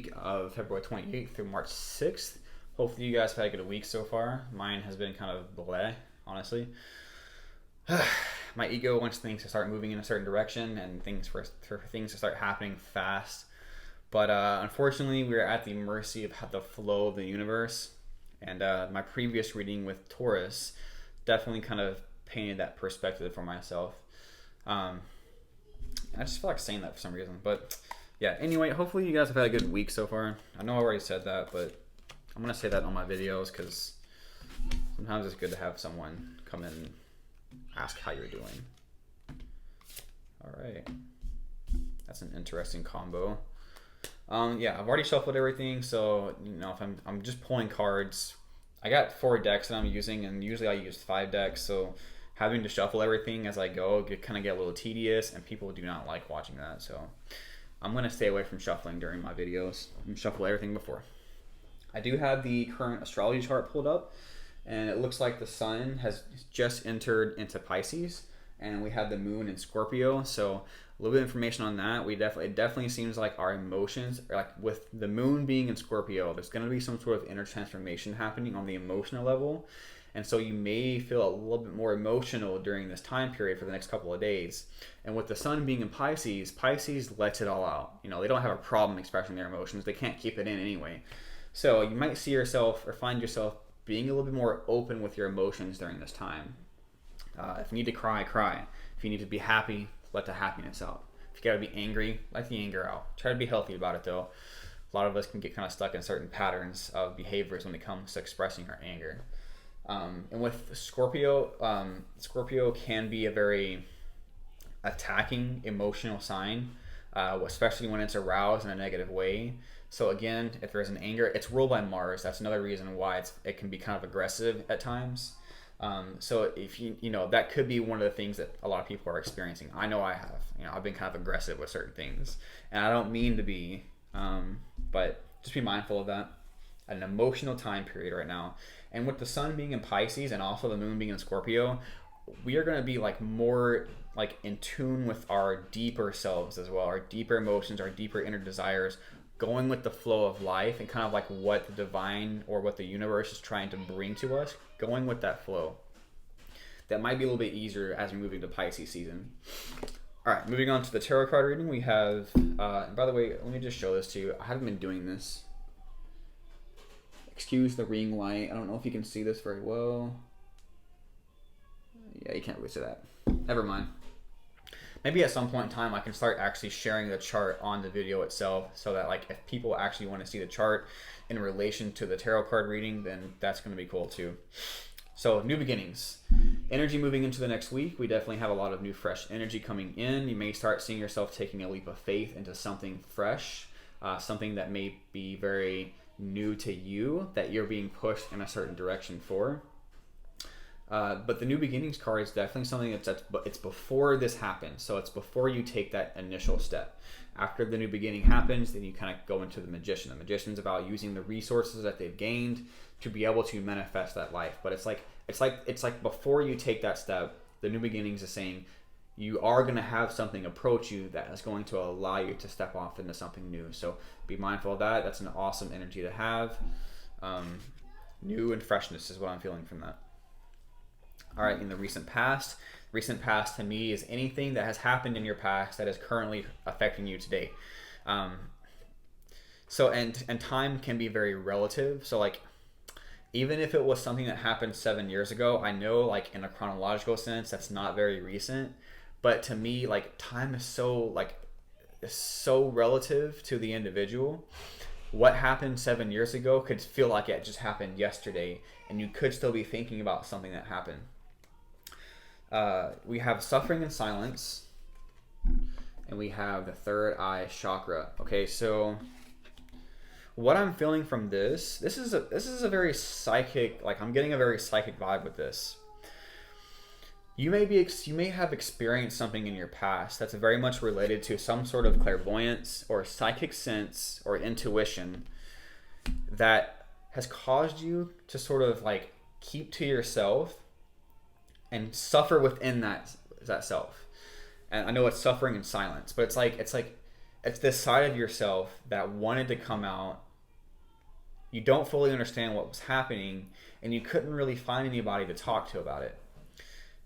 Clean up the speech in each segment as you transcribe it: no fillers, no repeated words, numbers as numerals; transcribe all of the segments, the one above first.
week of February 28th through March 6th. Hopefully you guys have had a good week so far. Mine has been kind of bleh, honestly. My ego wants things to start moving in a certain direction and for things to start happening fast. But unfortunately, we're at the mercy of the flow of the universe. And my previous reading with Taurus definitely kind of painted that perspective for myself. I just feel like saying that for some reason. But yeah, anyway, hopefully you guys have had a good week so far. I know I already said that, but I'm going to say that on my videos because sometimes it's good to have someone come in and ask how you're doing. All right. That's an interesting combo. Yeah, I've already shuffled everything, so if I'm just pulling cards. I got 4 decks that I'm using, and usually I use 5 decks, so having to shuffle everything as I go kind of get a little tedious, and people do not like watching that. So I'm gonna stay away from shuffling during my videos and shuffle everything before. I do have the current astrology chart pulled up, and it looks like the sun has just entered into Pisces, and we have the moon in Scorpio. So a little bit of information on that. It definitely seems like our emotions, like with the moon being in Scorpio, there's going to be some sort of inner transformation happening on the emotional level. And so you may feel a little bit more emotional during this time period for the next couple of days. And with the sun being in Pisces, Pisces lets it all out. They don't have a problem expressing their emotions. They can't keep it in anyway. So you might see yourself or find yourself being a little bit more open with your emotions during this time. If you need to cry, cry. If you need to be happy, let the happiness out. If you gotta be angry, let the anger out. Try to be healthy about it though. A lot of us can get kind of stuck in certain patterns of behaviors when it comes to expressing our anger. And with Scorpio, Scorpio can be a very attacking emotional sign, especially when it's aroused in a negative way. So again, if there's an anger, it's ruled by Mars. That's another reason why it can be kind of aggressive at times. So if that could be one of the things that a lot of people are experiencing. I know I have. I've been kind of aggressive with certain things, and I don't mean to be, but just be mindful of that. An emotional time period right now, and with the sun being in Pisces and also the moon being in Scorpio, we are going to be more in tune with our deeper selves as well, our deeper emotions, our deeper inner desires, going with the flow of life and kind of what the divine or what the universe is trying to bring to us, going with that flow. That might be a little bit easier as we move into Pisces season. All right, moving on to the tarot card reading, we have, and by the way, let me just show this to you. I haven't been doing this. Excuse the ring light. I don't know if you can see this very well. Yeah, you can't really see that. Never mind. Maybe at some point in time I can start actually sharing the chart on the video itself, so that if people actually want to see the chart in relation to the tarot card reading, then that's going to be cool too. So new beginnings, energy moving into the next week. We definitely have a lot of new fresh energy coming in. You may start seeing yourself taking a leap of faith into something fresh, something that may be very new to you, that you're being pushed in a certain direction for. But the new beginnings card is definitely something it's before this happens. So it's before you take that initial step. After the new beginning happens, then you kind of go into the magician. The magician's about using the resources that they've gained to be able to manifest that life. But it's like before you take that step, the new beginnings is saying you are going to have something approach you that is going to allow you to step off into something new. So be mindful of that. That's an awesome energy to have. New and freshness is what I'm feeling from that. All right, in the recent past to me is anything that has happened in your past that is currently affecting you today. So time can be very relative. So even if it was something that happened 7 years ago, I know in a chronological sense that's not very recent, but to me time is so relative to the individual. What happened 7 years ago could feel like it just happened yesterday, and you could still be thinking about something that happened. We have suffering and silence, and we have the third eye chakra. Okay, so what I'm feeling from this is a very psychic, I'm getting a very psychic vibe with this. You may have experienced something in your past that's very much related to some sort of clairvoyance or psychic sense or intuition that has caused you to sort of keep to yourself and suffer within that self. And I know it's suffering in silence, but it's like it's this side of yourself that wanted to come out. You don't fully understand what was happening, and you couldn't really find anybody to talk to about it.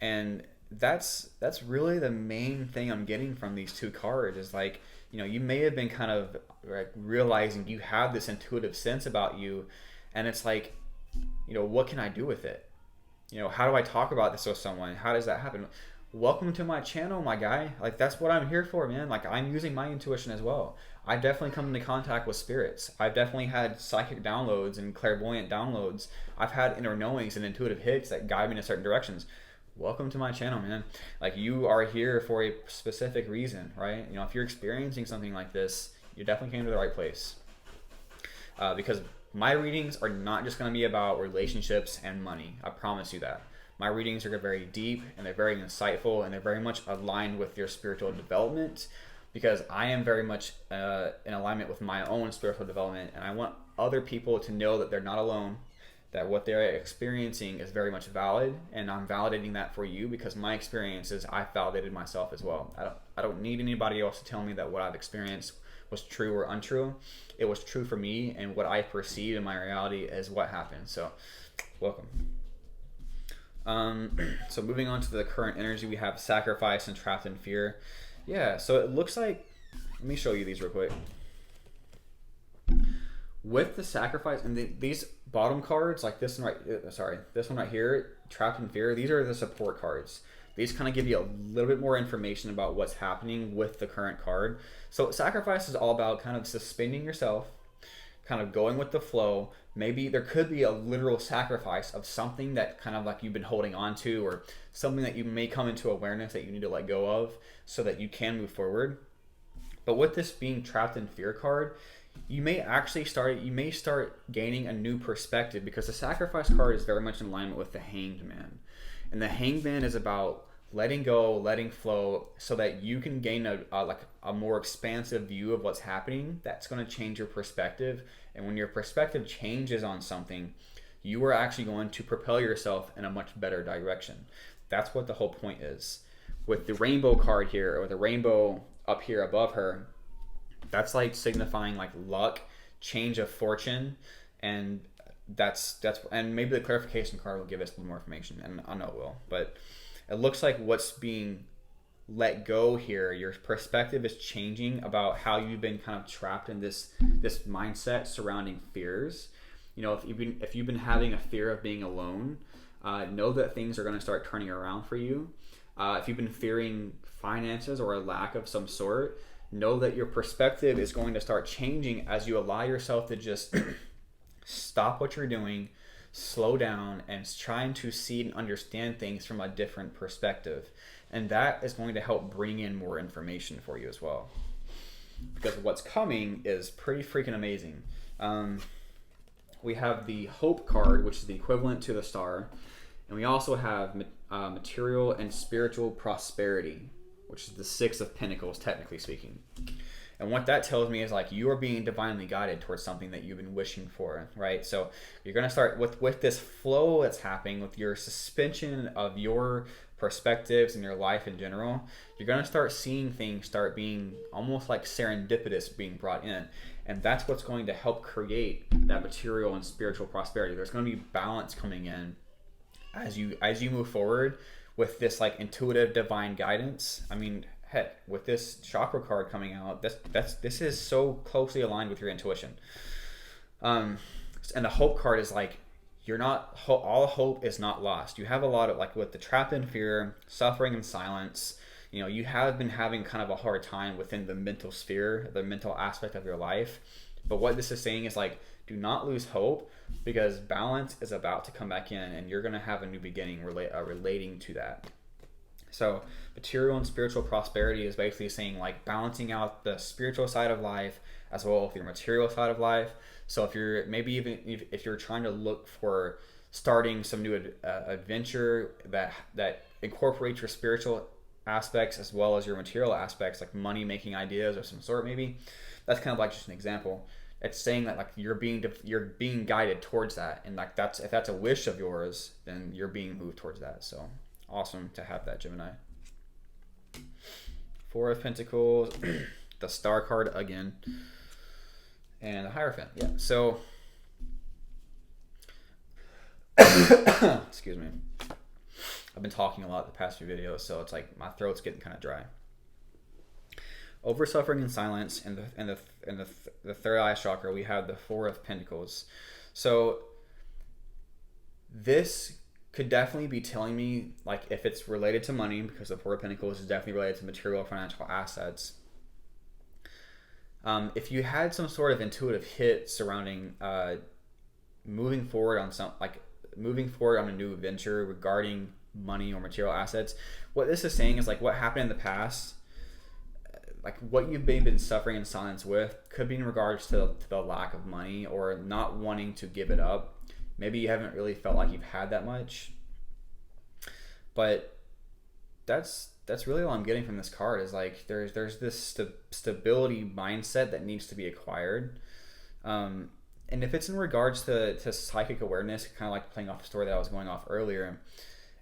And that's really the main thing I'm getting from these two cards is like, you know, you may have been kind of like realizing you have this intuitive sense about you, and it's like, you know, what can I do with it? You know, how do I talk about this with someone? How does that happen? Welcome to my channel, my guy. Like, that's what I'm here for, man. Like, I'm using my intuition as well. I've definitely come into contact with spirits. I've definitely had psychic downloads and clairvoyant downloads. I've had inner knowings and intuitive hits that guide me in certain directions. Welcome to my channel, man. Like, you are here for a specific reason, right? You know, if you're experiencing something like this, you definitely came to the right place. Because my readings are not just going to be about relationships and money. I promise you that. My readings are very deep, and they're very insightful, and they're very much aligned with your spiritual development, because I am very much in alignment with my own spiritual development, and I want other people to know that they're not alone, that what they're experiencing is very much valid, and I'm validating that for you because my experiences, I've validated myself as well. I don't need anybody else to tell me that what I've experienced was true or untrue. It was true for me, and what I perceive in my reality is what happened. So, welcome. So moving on to the current energy, we have sacrifice and trapped in fear. Yeah, so it looks like, let me show you these real quick. With the sacrifice and these bottom cards, like this one right here, trapped in fear, these are the support cards. These kind of give you a little bit more information about what's happening with the current card. So sacrifice is all about kind of suspending yourself, kind of going with the flow. Maybe there could be a literal sacrifice of something that kind of like you've been holding on to, or something that you may come into awareness that you need to let go of so that you can move forward. But with this being trapped in fear card, you may start gaining a new perspective, because the sacrifice card is very much in alignment with the Hanged Man. And the Hanged Man is about letting go, letting flow, so that you can gain a more expansive view of what's happening. That's going to change your perspective. And when your perspective changes on something, you are actually going to propel yourself in a much better direction. That's what the whole point is. With the rainbow card here, or the rainbow up here above her, that's like signifying like luck, change of fortune, and that's and maybe the clarification card will give us a little more information, and I know it will, but it looks like what's being let go here, your perspective is changing about how you've been kind of trapped in this mindset surrounding fears. You know, if you've been having a fear of being alone, know that things are going to start turning around for you. If you've been fearing finances or a lack of some sort, know that your perspective is going to start changing as you allow yourself to just stop what you're doing, slow down, and trying to see and understand things from a different perspective. And that is going to help bring in more information for you as well, because what's coming is pretty freaking amazing. We have the Hope card, which is the equivalent to the Star, and we also have material and spiritual prosperity, which is the Six of Pentacles, technically speaking. And what that tells me is like you are being divinely guided towards something that you've been wishing for, right? So you're going to start with this flow that's happening, with your suspension of your perspectives and your life in general. You're going to start seeing things start being almost like serendipitous being brought in. And that's what's going to help create that material and spiritual prosperity. There's going to be balance coming in as you move forward with this like intuitive divine guidance. I mean, heck, with this chakra card coming out, this is so closely aligned with your intuition. And the Hope card is like, you're not, all hope is not lost. You have a lot of, like with the trapped in fear, suffering in silence, you know, you have been having kind of a hard time within the mental sphere, the mental aspect of your life. But what this is saying is like, do not lose hope, because balance is about to come back in, and you're going to have a new beginning relating to that. So material and spiritual prosperity is basically saying like balancing out the spiritual side of life as well as your material side of life. So if you're if you're trying to look for starting some new adventure that incorporates your spiritual aspects as well as your material aspects, like money making ideas of some sort, maybe that's kind of like just an example. It's saying that like you're being guided towards that, and like if that's a wish of yours, then you're being moved towards that. So awesome to have that, Gemini. Four of Pentacles. the Star card again, and the Hierophant. Yeah. So, excuse me. I've been talking a lot the past few videos, so it's like my throat's getting kind of dry. Over suffering in silence, and the third eye chakra, we have the Four of Pentacles. So this could definitely be telling me, like, if it's related to money, because the Four of Pentacles is definitely related to material financial assets. If you had some sort of intuitive hit surrounding moving forward on a new venture regarding money or material assets, what this is saying is like what happened in the past, like what you've been suffering in silence with, could be in regards to the lack of money or not wanting to give it up. Maybe you haven't really felt like you've had that much, but that's really all I'm getting from this card is like there's this stability mindset that needs to be acquired. And if it's in regards to psychic awareness, kind of like playing off the story that I was going off earlier,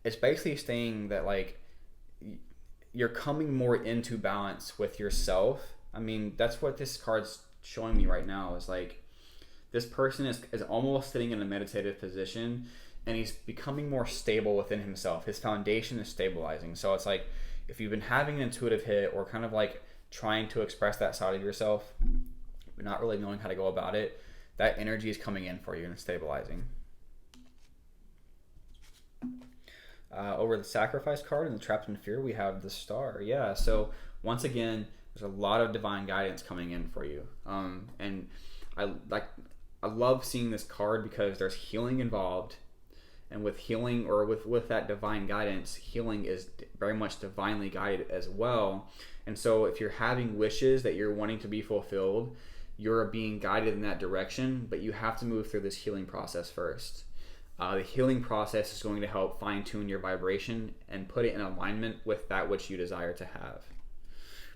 it's basically saying that like you're coming more into balance with yourself. I mean, that's what this card's showing me right now, is like this person is almost sitting in a meditative position, and he's becoming more stable within himself. His foundation is stabilizing. So it's like if you've been having an intuitive hit or kind of like trying to express that side of yourself but not really knowing how to go about it, that energy is coming in for you and stabilizing. Over the Sacrifice card and the Trapped in Fear, we have the Star. Yeah, so once again, there's a lot of divine guidance coming in for you. And I love seeing this card because there's healing involved. And with healing, or with that divine guidance, healing is very much divinely guided as well. And so if you're having wishes that you're wanting to be fulfilled, you're being guided in that direction, but you have to move through this healing process first. The healing process is going to help fine-tune your vibration and put it in alignment with that which you desire to have.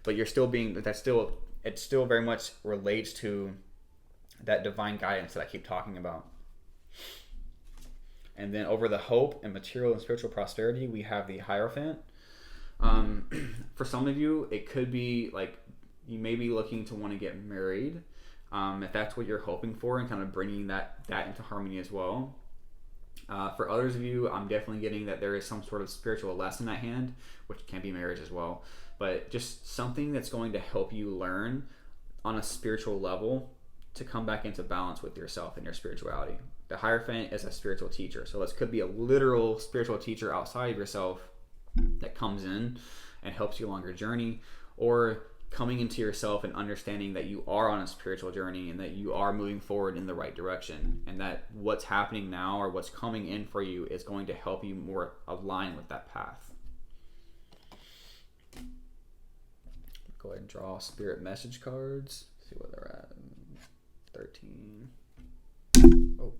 But it still very much relates to that divine guidance that I keep talking about. And then over the hope and material and spiritual prosperity, we have the Hierophant. For some of you, it could be like you may be looking to want to get married, if that's what you're hoping for, and kind of bringing that into harmony as well. For others of you, I'm definitely getting that there is some sort of spiritual lesson at hand, which can be marriage as well, but just something that's going to help you learn on a spiritual level to come back into balance with yourself and your spirituality. The Hierophant is a spiritual teacher, so this could be a literal spiritual teacher outside of yourself that comes in and helps you along your journey, or coming into yourself and understanding that you are on a spiritual journey and that you are moving forward in the right direction, and that what's happening now or what's coming in for you is going to help you more align with that path. Go ahead and draw spirit message cards. See where they're at. 13. Oh,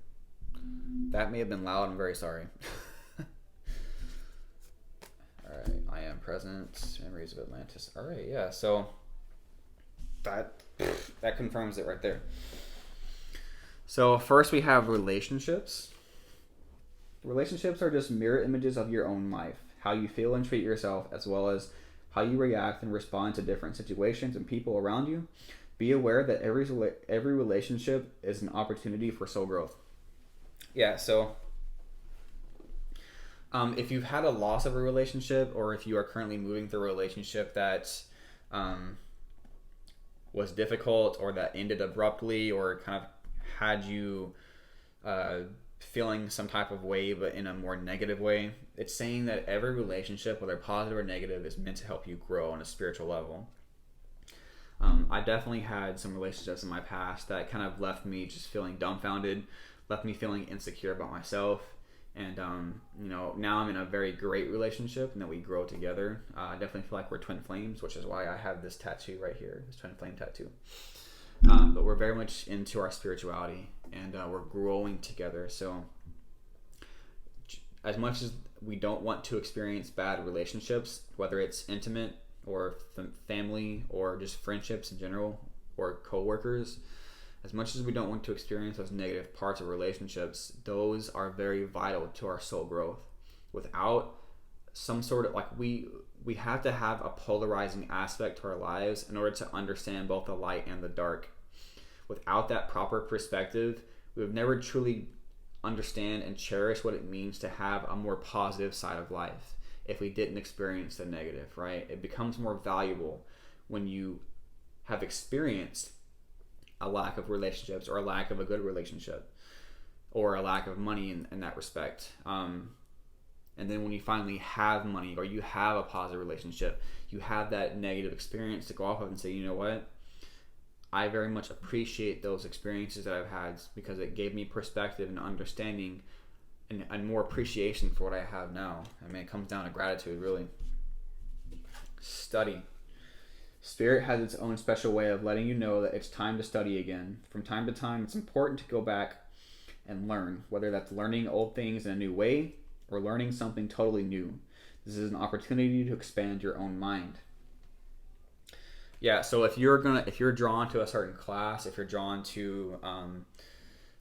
that may have been loud. I'm very sorry. All right, I am present. Memories of Atlantis. All right, yeah. So that confirms it right there. So first we have relationships. Relationships are just mirror images of your own life, how you feel and treat yourself, as well as how you react and respond to different situations and people around you. Be aware that every relationship is an opportunity for soul growth. Yeah, so if you've had a loss of a relationship, or if you are currently moving through a relationship that was difficult, or that ended abruptly, or kind of had you feeling some type of way but in a more negative way, it's saying that every relationship, whether positive or negative, is meant to help you grow on a spiritual level. I definitely had some relationships in my past that kind of left me just feeling dumbfounded, left me feeling insecure about myself. And, now I'm in a very great relationship and that we grow together. I definitely feel like we're twin flames, which is why I have this tattoo right here, this twin flame tattoo. But we're very much into our spirituality, and we're growing together. So as much as we don't want to experience bad relationships, whether it's intimate or family or just friendships in general or coworkers, as much as we don't want to experience those negative parts of relationships, those are very vital to our soul growth. Without some sort of, like, we we have to have a polarizing aspect to our lives in order to understand both the light and the dark. Without that proper perspective, we would never truly understand and cherish what it means to have a more positive side of life if we didn't experience the negative, right? It becomes more valuable when you have experienced a lack of relationships or a lack of a good relationship or a lack of money in that respect. And then when you finally have money or you have a positive relationship, you have that negative experience to go off of and say, you know what? I very much appreciate those experiences that I've had because it gave me perspective and understanding and more appreciation for what I have now. I mean, it comes down to gratitude, really. Study. Spirit has its own special way of letting you know that it's time to study again. From time to time, it's important to go back and learn, whether that's learning old things in a new way or learning something totally new. This is an opportunity to expand your own mind. Yeah, so if you're drawn to a certain class, if you're drawn to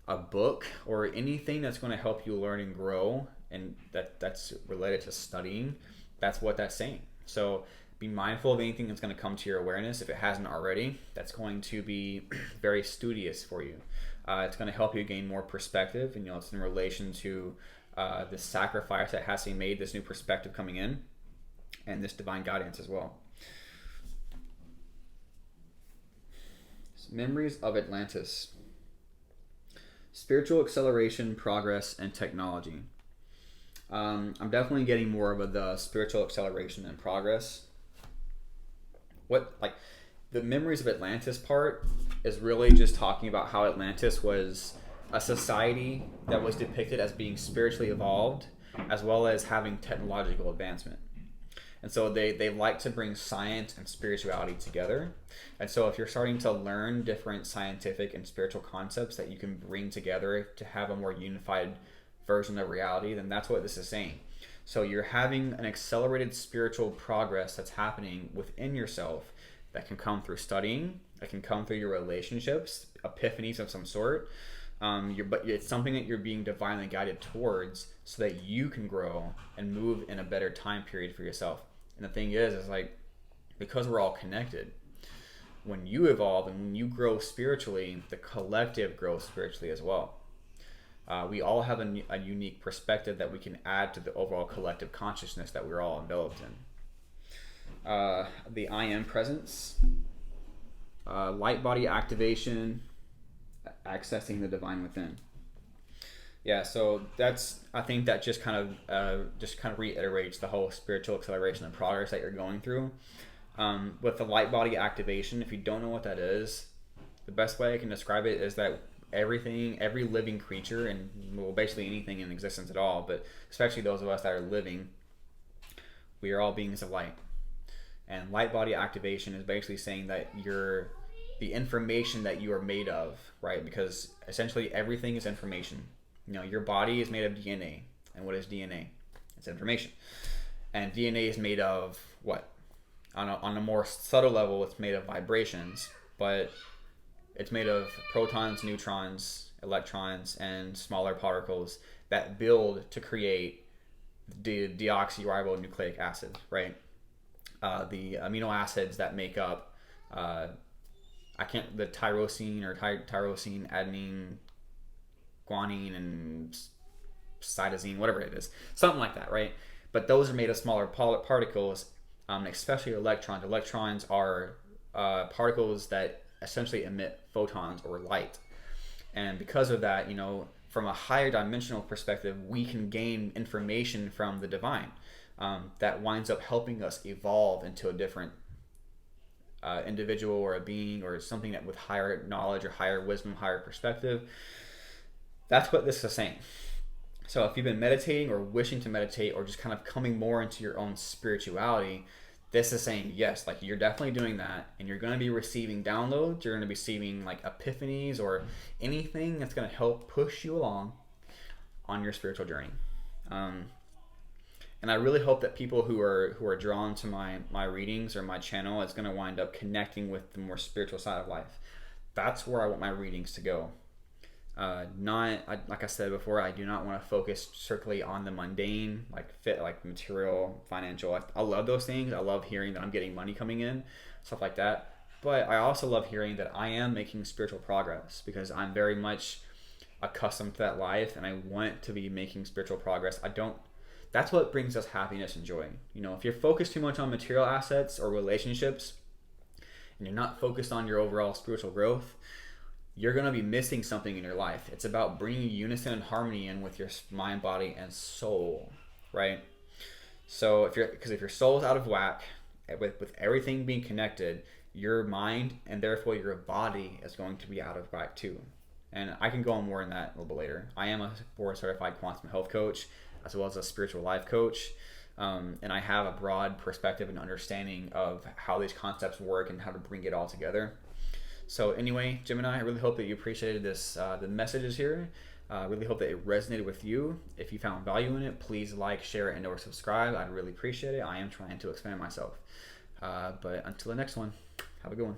a book or anything that's going to help you learn and grow, and that's related to studying, that's what that's saying. So be mindful of anything that's going to come to your awareness. If it hasn't already, that's going to be very studious for you. It's going to help you gain more perspective, and it's in relation to this sacrifice that has to be made, this new perspective coming in, and this divine guidance as well. Memories of Atlantis. Spiritual acceleration, progress, and technology. I'm definitely getting more of the spiritual acceleration and progress. The Memories of Atlantis part is really just talking about how Atlantis was a society that was depicted as being spiritually evolved as well as having technological advancement. And so they like to bring science and spirituality together. And so if you're starting to learn different scientific and spiritual concepts that you can bring together to have a more unified version of reality, then that's what this is saying. So you're having an accelerated spiritual progress that's happening within yourself that can come through studying, that can come through your relationships, epiphanies of some sort. But it's something that you're being divinely guided towards so that you can grow and move in a better time period for yourself. And the thing is like, because we're all connected, when you evolve and when you grow spiritually, the collective grows spiritually as well. We all have a unique perspective that we can add to the overall collective consciousness that we're all enveloped in. The I am presence, light body activation, accessing the divine within. Yeah, so I think that just kind of reiterates the whole spiritual acceleration and progress that you're going through. With the light body activation, if you don't know what that is, the best way I can describe it is that every living creature, and well, basically anything in existence at all, but especially those of us that are living, we are all beings of light. And light body activation is basically saying that the information that you are made of, right? Because essentially everything is information. Your body is made of DNA. And what is DNA? It's information. And DNA is made of what? On a more subtle level, it's made of vibrations, but it's made of protons, neutrons, electrons, and smaller particles that build to create the deoxyribonucleic acid, right? The amino acids that make up the tyrosine or tyrosine, adenine, guanine, and cytosine, whatever it is, something like that, right? But those are made of smaller particles, especially electrons. Electrons are particles that essentially emit photons or light, and because of that, from a higher dimensional perspective, we can gain information from the divine that winds up helping us evolve into a different individual or a being or something that with higher knowledge or higher wisdom, higher perspective. That's what this is saying. So if you've been meditating or wishing to meditate or just kind of coming more into your own spirituality, this is saying yes, like you're definitely doing that, and you're going to be receiving downloads, you're going to be receiving like epiphanies or anything that's going to help push you along on your spiritual journey. And I really hope that people who are drawn to my readings or my channel is going to wind up connecting with the more spiritual side of life. That's where I want my readings to go. Like I said before, I do not want to focus strictly on the mundane, like material, financial. I love those things. I love hearing that I'm getting money coming in, stuff like that. But I also love hearing that I am making spiritual progress, because I'm very much accustomed to that life, and I want to be making spiritual progress. That's what brings us happiness and joy. If you're focused too much on material assets or relationships, and you're not focused on your overall spiritual growth, you're going to be missing something in your life. It's about bringing unison and harmony in with your mind, body, and soul, right? So if your soul's out of whack, with everything being connected, your mind and therefore your body is going to be out of whack too. And I can go on more on that a little bit later. I am a board certified quantum health coach, as well as a spiritual life coach. And I have a broad perspective and understanding of how these concepts work and how to bring it all together. So anyway, Gemini, I really hope that you appreciated this, the messages here. I really hope that it resonated with you. If you found value in it, please like, share, and or subscribe. I'd really appreciate it. I am trying to expand myself. But until the next one, have a good one.